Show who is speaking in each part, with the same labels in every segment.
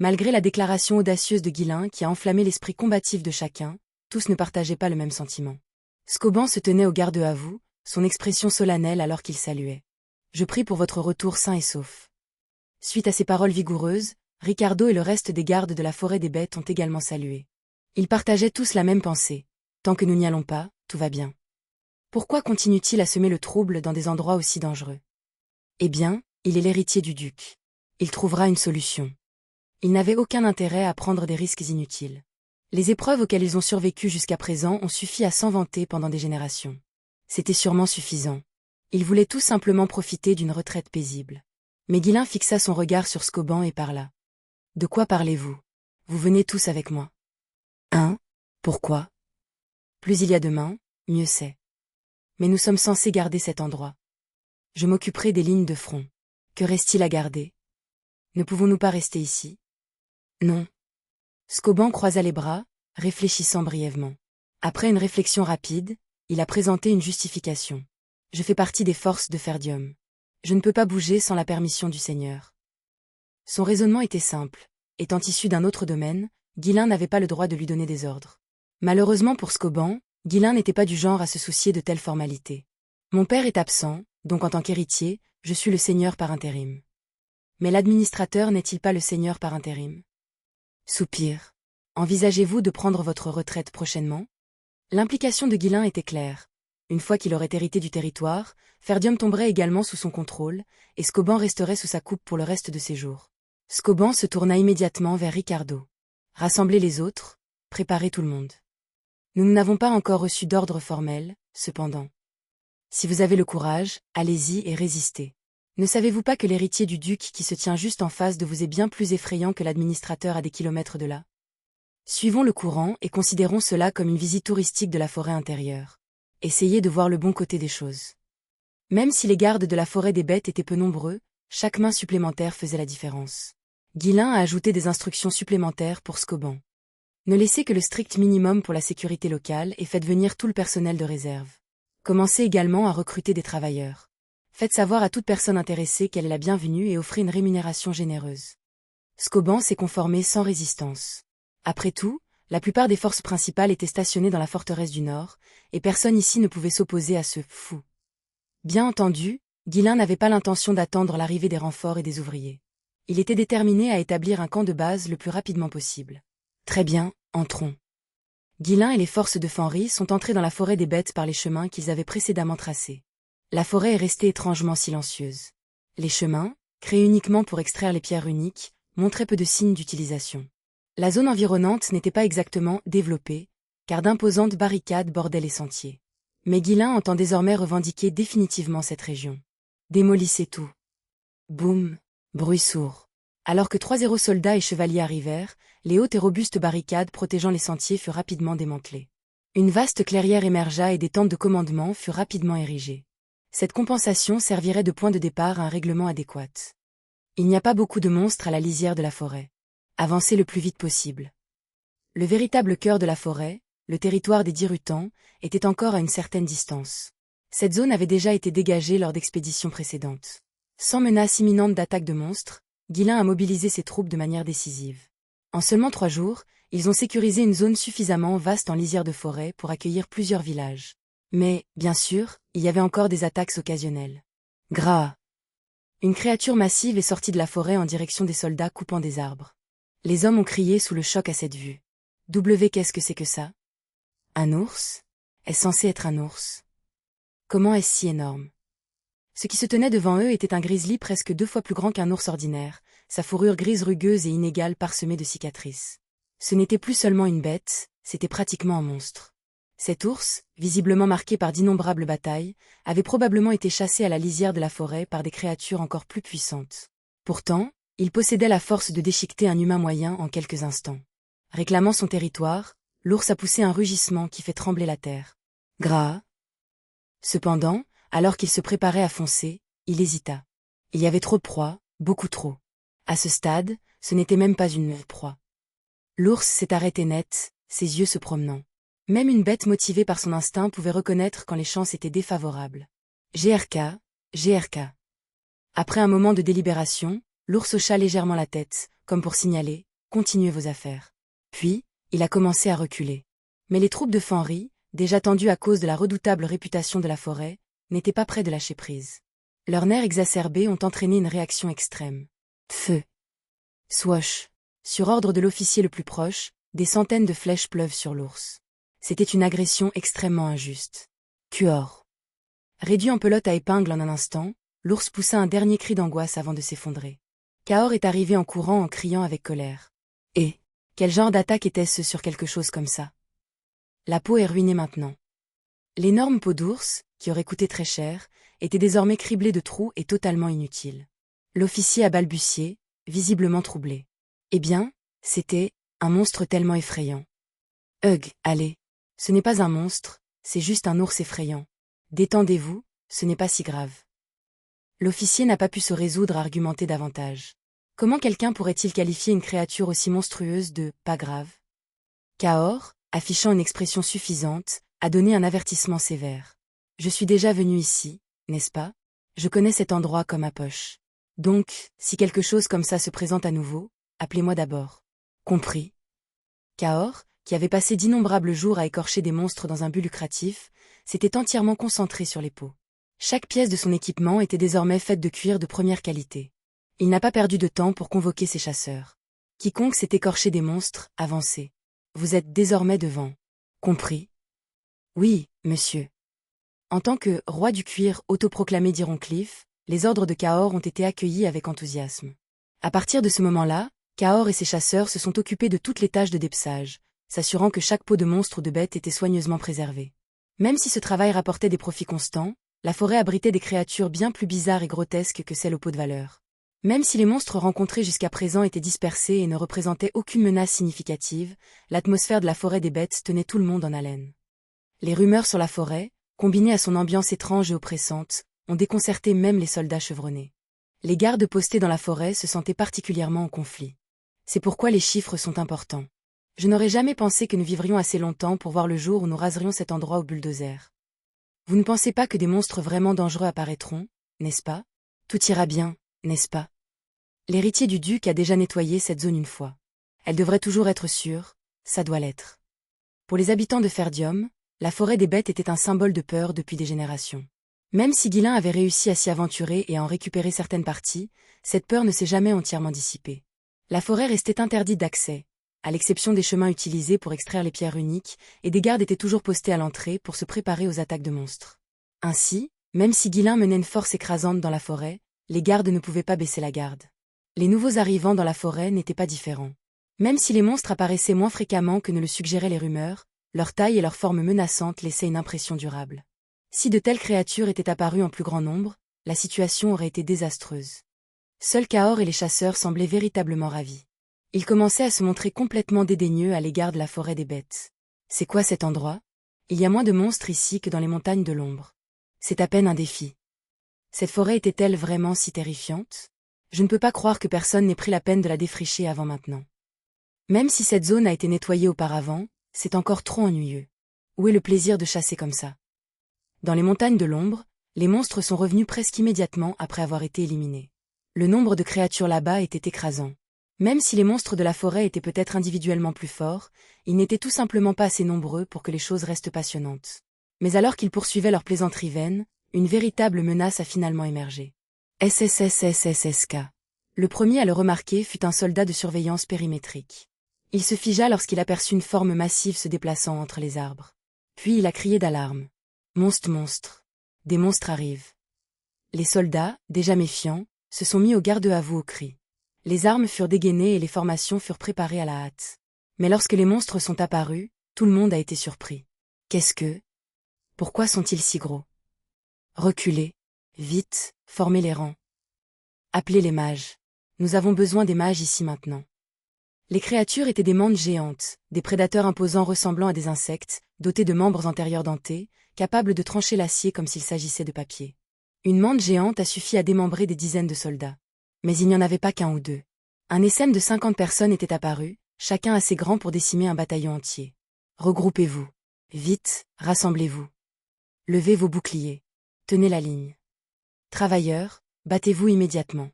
Speaker 1: Malgré la déclaration audacieuse de Guilain qui a enflammé l'esprit combatif de chacun, tous ne partageaient pas le même sentiment. Scoban se tenait au garde à vous, son expression solennelle alors qu'il saluait. « Je prie pour votre retour sain et sauf. » Suite à ces paroles vigoureuses, Ricardo et le reste des gardes de la forêt des bêtes ont également salué. Ils partageaient tous la même pensée. Tant que nous n'y allons pas, tout va bien. Pourquoi continue-t-il à semer le trouble dans des endroits aussi dangereux? Eh bien, il est l'héritier du duc. Il trouvera une solution. Ils n'avaient aucun intérêt à prendre des risques inutiles. Les épreuves auxquelles ils ont survécu jusqu'à présent ont suffi à s'en vanter pendant des générations. C'était sûrement suffisant. Ils voulaient tout simplement profiter d'une retraite paisible. Mais Guilain fixa son regard sur Scoban et parla. « De quoi parlez-vous? Vous venez tous avec moi. »« Hein? Pourquoi? Plus il y a de mains, mieux c'est. Mais nous sommes censés garder cet endroit. Je m'occuperai des lignes de front. Que reste-t-il à garder? Ne pouvons-nous pas rester ici? » Non. Scoban croisa les bras, réfléchissant brièvement. Après une réflexion rapide, il a présenté une justification. « Je fais partie des forces de Ferdium. Je ne peux pas bouger sans la permission du Seigneur. » Son raisonnement était simple. Étant issu d'un autre domaine, Guilain n'avait pas le droit de lui donner des ordres. Malheureusement pour Scoban, Guilain n'était pas du genre à se soucier de telles formalités. « Mon père est absent, donc en tant qu'héritier, je suis le seigneur par intérim. » Mais l'administrateur n'est-il pas le seigneur par intérim? Soupir. Envisagez-vous de prendre votre retraite prochainement? L'implication de Guilain était claire. Une fois qu'il aurait hérité du territoire, Ferdium tomberait également sous son contrôle, et Scoban resterait sous sa coupe pour le reste de ses jours. Scoban se tourna immédiatement vers Ricardo. Rassemblez les autres, préparez tout le monde. Nous n'avons pas encore reçu d'ordre formel, cependant. Si vous avez le courage, allez-y et résistez. Ne savez-vous pas que l'héritier du duc qui se tient juste en face de vous est bien plus effrayant que l'administrateur à des kilomètres de là? Suivons le courant et considérons cela comme une visite touristique de la forêt intérieure. Essayez de voir le bon côté des choses. Même si les gardes de la forêt des bêtes étaient peu nombreux, chaque main supplémentaire faisait la différence. Guilain a ajouté des instructions supplémentaires pour Scoban. Ne laissez que le strict minimum pour la sécurité locale et faites venir tout le personnel de réserve. Commencez également à recruter des travailleurs. Faites savoir à toute personne intéressée qu'elle est la bienvenue et offrez une rémunération généreuse. Scoban s'est conformé sans résistance. Après tout, la plupart des forces principales étaient stationnées dans la forteresse du Nord, et personne ici ne pouvait s'opposer à ce fou. Bien entendu, Guilain n'avait pas l'intention d'attendre l'arrivée des renforts et des ouvriers. Il était déterminé à établir un camp de base le plus rapidement possible. Très bien, entrons. Guilain et les forces de Fenris sont entrés dans la forêt des bêtes par les chemins qu'ils avaient précédemment tracés. La forêt est restée étrangement silencieuse. Les chemins, créés uniquement pour extraire les pierres uniques, montraient peu de signes d'utilisation. La zone environnante n'était pas exactement développée, car d'imposantes barricades bordaient les sentiers. Mais Guilain entend désormais revendiquer définitivement cette région. Démolissez tout. Boum, bruit sourd. Alors que 3 soldats et chevaliers arrivèrent, les hautes et robustes barricades protégeant les sentiers furent rapidement démantelées. Une vaste clairière émergea et des tentes de commandement furent rapidement érigées. Cette compensation servirait de point de départ à un règlement adéquat. Il n'y a pas beaucoup de monstres à la lisière de la forêt. Avancez le plus vite possible. Le véritable cœur de la forêt, le territoire des Dirutans, était encore à une certaine distance. Cette zone avait déjà été dégagée lors d'expéditions précédentes. Sans menace imminente d'attaque de monstres, Guilain a mobilisé ses troupes de manière décisive. En seulement 3 jours, ils ont sécurisé une zone suffisamment vaste en lisière de forêt pour accueillir plusieurs villages. Mais, bien sûr, il y avait encore des attaques occasionnelles. Gras! Une créature massive est sortie de la forêt en direction des soldats coupant des arbres. Les hommes ont crié sous le choc à cette vue. Qu'est-ce que c'est que ça? Un ours? Est-ce censé être un ours? Comment est-ce si énorme? Ce qui se tenait devant eux était un grizzly presque 2 fois plus grand qu'un ours ordinaire, sa fourrure grise rugueuse et inégale parsemée de cicatrices. Ce n'était plus seulement une bête, c'était pratiquement un monstre. Cet ours, visiblement marqué par d'innombrables batailles, avait probablement été chassé à la lisière de la forêt par des créatures encore plus puissantes. Pourtant, il possédait la force de déchiqueter un humain moyen en quelques instants. Réclamant son territoire, l'ours a poussé un rugissement qui fait trembler la terre. Gras. Cependant, alors qu'il se préparait à foncer, il hésita. Il y avait trop de proie, beaucoup trop. À ce stade, ce n'était même pas une proie. L'ours s'est arrêté net, ses yeux se promenant. Même une bête motivée par son instinct pouvait reconnaître quand les chances étaient défavorables. GRK, GRK. Après un moment de délibération, l'ours hocha légèrement la tête, comme pour signaler continuez vos affaires. Puis, il a commencé à reculer. Mais les troupes de Fenris, déjà tendues à cause de la redoutable réputation de la forêt, n'étaient pas près de lâcher prise. Leurs nerfs exacerbés ont entraîné une réaction extrême. Feu. Swash. Sur ordre de l'officier le plus proche, des centaines de flèches pleuvent sur l'ours. C'était une agression extrêmement injuste. Kuor. Réduit en pelote à épingle en un instant, l'ours poussa un dernier cri d'angoisse avant de s'effondrer. Kaor est arrivé en courant en criant avec colère. Et quel genre d'attaque était-ce sur quelque chose comme ça? La peau est ruinée maintenant. L'énorme peau d'ours, qui aurait coûté très cher, était désormais criblée de trous et totalement inutile. L'officier a balbutié, visiblement troublé. Eh bien, c'était un monstre tellement effrayant. Allez, ce n'est pas un monstre, c'est juste un ours effrayant. Détendez-vous, ce n'est pas si grave. L'officier n'a pas pu se résoudre à argumenter davantage. Comment quelqu'un pourrait-il qualifier une créature aussi monstrueuse de « pas grave » Kaor, affichant une expression suffisante, a donné un avertissement sévère. Je suis déjà venu ici, n'est-ce pas? Je connais cet endroit comme ma poche. Donc, si quelque chose comme ça se présente à nouveau, appelez-moi d'abord. Compris. Kaor, qui avait passé d'innombrables jours à écorcher des monstres dans un but lucratif, s'était entièrement concentré sur les peaux. Chaque pièce de son équipement était désormais faite de cuir de première qualité. Il n'a pas perdu de temps pour convoquer ses chasseurs. Quiconque s'est écorché des monstres, avancez. Vous êtes désormais devant. Compris? Oui, monsieur. En tant que roi du cuir autoproclamé d'Ironcliff, les ordres de Kaor ont été accueillis avec enthousiasme. À partir de ce moment-là, Kaor et ses chasseurs se sont occupés de toutes les tâches de dépçage, s'assurant que chaque peau de monstre ou de bête était soigneusement préservée. Même si ce travail rapportait des profits constants, la forêt abritait des créatures bien plus bizarres et grotesques que celles aux peaux de valeur. Même si les monstres rencontrés jusqu'à présent étaient dispersés et ne représentaient aucune menace significative, l'atmosphère de la forêt des bêtes tenait tout le monde en haleine. Les rumeurs sur la forêt, combinées à son ambiance étrange et oppressante, ont déconcerté même les soldats chevronnés. Les gardes postés dans la forêt se sentaient particulièrement en conflit. C'est pourquoi les chiffres sont importants. Je n'aurais jamais pensé que nous vivrions assez longtemps pour voir le jour où nous raserions cet endroit au bulldozer. Vous ne pensez pas que des monstres vraiment dangereux apparaîtront, n'est-ce pas? Tout ira bien, n'est-ce pas? L'héritier du duc a déjà nettoyé cette zone une fois. Elle devrait toujours être sûre, ça doit l'être. Pour les habitants de Ferdium, la forêt des bêtes était un symbole de peur depuis des générations. Même si Guilin avait réussi à s'y aventurer et à en récupérer certaines parties, cette peur ne s'est jamais entièrement dissipée. La forêt restait interdite d'accès, à l'exception des chemins utilisés pour extraire les pierres uniques, et des gardes étaient toujours postés à l'entrée pour se préparer aux attaques de monstres. Ainsi, même si Guilin menait une force écrasante dans la forêt, les gardes ne pouvaient pas baisser la garde. Les nouveaux arrivants dans la forêt n'étaient pas différents. Même si les monstres apparaissaient moins fréquemment que ne le suggéraient les rumeurs, leur taille et leur forme menaçante laissaient une impression durable. Si de telles créatures étaient apparues en plus grand nombre, la situation aurait été désastreuse. Seuls Kaor et les chasseurs semblaient véritablement ravis. Ils commençaient à se montrer complètement dédaigneux à l'égard de la forêt des bêtes. C'est quoi cet endroit? Il y a moins de monstres ici que dans les montagnes de l'ombre. C'est à peine un défi. Cette forêt était-elle vraiment si terrifiante? Je ne peux pas croire que personne n'ait pris la peine de la défricher avant maintenant. Même si cette zone a été nettoyée auparavant, c'est encore trop ennuyeux. Où est le plaisir de chasser comme ça? Dans les montagnes de l'ombre, les monstres sont revenus presque immédiatement après avoir été éliminés. Le nombre de créatures là-bas était écrasant. Même si les monstres de la forêt étaient peut-être individuellement plus forts, ils n'étaient tout simplement pas assez nombreux pour que les choses restent passionnantes. Mais alors qu'ils poursuivaient leur plaisanterie vaine, une véritable menace a finalement émergé. SSSSSSK. Le premier à le remarquer fut un soldat de surveillance périmétrique. Il se figea lorsqu'il aperçut une forme massive se déplaçant entre les arbres. Puis il a crié d'alarme. Monstre. Des monstres arrivent. Les soldats, déjà méfiants, se sont mis au garde-à-vous au cri. Les armes furent dégainées et les formations furent préparées à la hâte. Mais lorsque les monstres sont apparus, tout le monde a été surpris. Qu'est-ce que? Pourquoi sont-ils si gros? Reculez. Vite, formez les rangs. Appelez les mages. Nous avons besoin des mages ici maintenant. Les créatures étaient des mantes géantes, des prédateurs imposants ressemblant à des insectes, dotés de membres antérieurs dentés, capables de trancher l'acier comme s'il s'agissait de papier. Une mante géante a suffi à démembrer des dizaines de soldats. Mais il n'y en avait pas qu'un ou deux. Un essaim de 50 personnes était apparu, chacun assez grand pour décimer un bataillon entier. Regroupez-vous. Vite, rassemblez-vous. Levez vos boucliers. Tenez la ligne. Travailleurs, battez-vous immédiatement.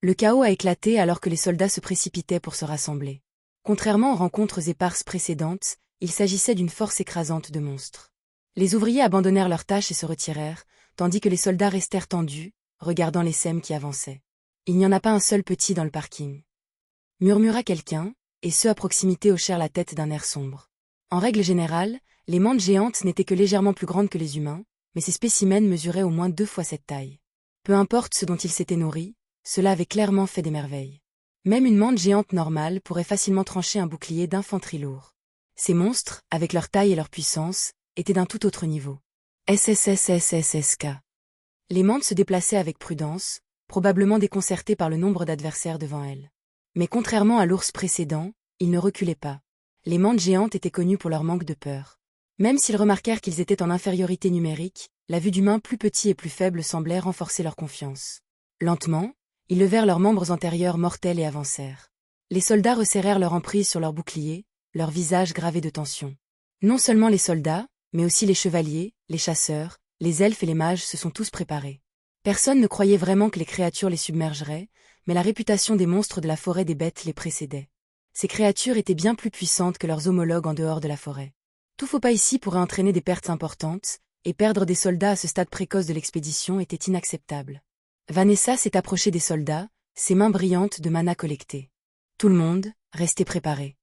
Speaker 1: Le chaos a éclaté alors que les soldats se précipitaient pour se rassembler. Contrairement aux rencontres éparses précédentes, il s'agissait d'une force écrasante de monstres. Les ouvriers abandonnèrent leurs tâches et se retirèrent, tandis que les soldats restèrent tendus, regardant les SEM qui avançaient. Il n'y en a pas un seul petit dans le parking, murmura quelqu'un, et ceux à proximité hochèrent la tête d'un air sombre. En règle générale, les mantes géantes n'étaient que légèrement plus grandes que les humains, mais ces spécimens mesuraient au moins 2 fois cette taille. Peu importe ce dont ils s'étaient nourris, cela avait clairement fait des merveilles. Même une mante géante normale pourrait facilement trancher un bouclier d'infanterie lourd. Ces monstres, avec leur taille et leur puissance, étaient d'un tout autre niveau. SSSSSSK. Les mantes se déplaçaient avec prudence, probablement déconcertées par le nombre d'adversaires devant elles. Mais contrairement à l'ours précédent, ils ne reculaient pas. Les mantes géantes étaient connues pour leur manque de peur. Même s'ils remarquèrent qu'ils étaient en infériorité numérique, la vue d'humains plus petits et plus faibles semblait renforcer leur confiance. Lentement, ils levèrent leurs membres antérieurs mortels et avancèrent. Les soldats resserrèrent leur emprise sur leurs boucliers, leurs visages gravés de tension. Non seulement les soldats, mais aussi les chevaliers, les chasseurs, les elfes et les mages se sont tous préparés. Personne ne croyait vraiment que les créatures les submergeraient, mais la réputation des monstres de la forêt des bêtes les précédait. Ces créatures étaient bien plus puissantes que leurs homologues en dehors de la forêt. Tout faux pas ici pourrait entraîner des pertes importantes, et perdre des soldats à ce stade précoce de l'expédition était inacceptable. Vanessa s'est approchée des soldats, ses mains brillantes de mana collectées. Tout le monde, restez préparé.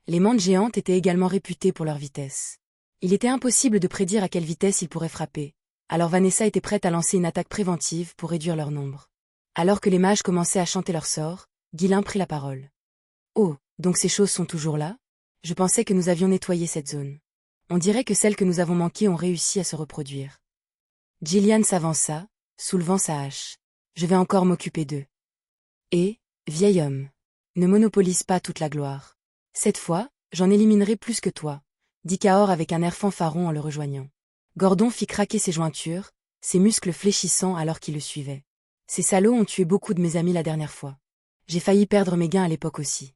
Speaker 1: Les mantes géantes étaient également réputées pour leur vitesse. Il était impossible de prédire à quelle vitesse ils pourraient frapper, alors Vanessa était prête à lancer une attaque préventive pour réduire leur nombre. Alors que les mages commençaient à chanter leur sort, Guilin prit la parole. « Oh, donc ces choses sont toujours là? Je pensais que nous avions nettoyé cette zone. On dirait que celles que nous avons manquées ont réussi à se reproduire. » Gillian s'avança, soulevant sa hache. « Je vais encore m'occuper d'eux. » Et, vieil homme, ne monopolise pas toute la gloire. Cette fois, j'en éliminerai plus que toi, dit Cahors avec un air fanfaron en le rejoignant. Gordon fit craquer ses jointures, ses muscles fléchissant alors qu'il le suivait. Ces salauds ont tué beaucoup de mes amis la dernière fois. J'ai failli perdre mes gains à l'époque aussi.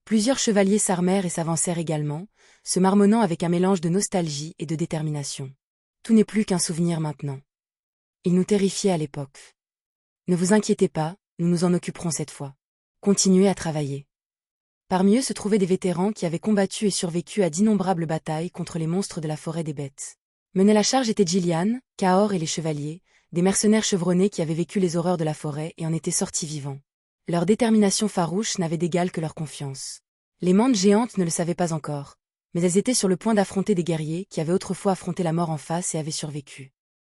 Speaker 1: Plusieurs chevaliers s'armèrent et s'avancèrent également, se marmonnant avec un mélange de nostalgie et de détermination. Tout n'est plus qu'un souvenir maintenant. Ils nous terrifiaient à l'époque. Ne vous inquiétez pas, nous nous en occuperons cette fois. Continuez à travailler. Parmi eux se trouvaient des vétérans qui avaient combattu et survécu à d'innombrables batailles contre les monstres de la forêt des bêtes. Menait la charge étaient Gillian, Cahors et les chevaliers, des mercenaires chevronnés qui avaient vécu les horreurs de la forêt et en étaient sortis vivants. Leur détermination farouche n'avait d'égal que leur confiance. Les mantes géantes ne le savaient pas encore, mais elles étaient sur le point d'affronter des guerriers qui avaient autrefois affronté la mort en face et avaient survécu.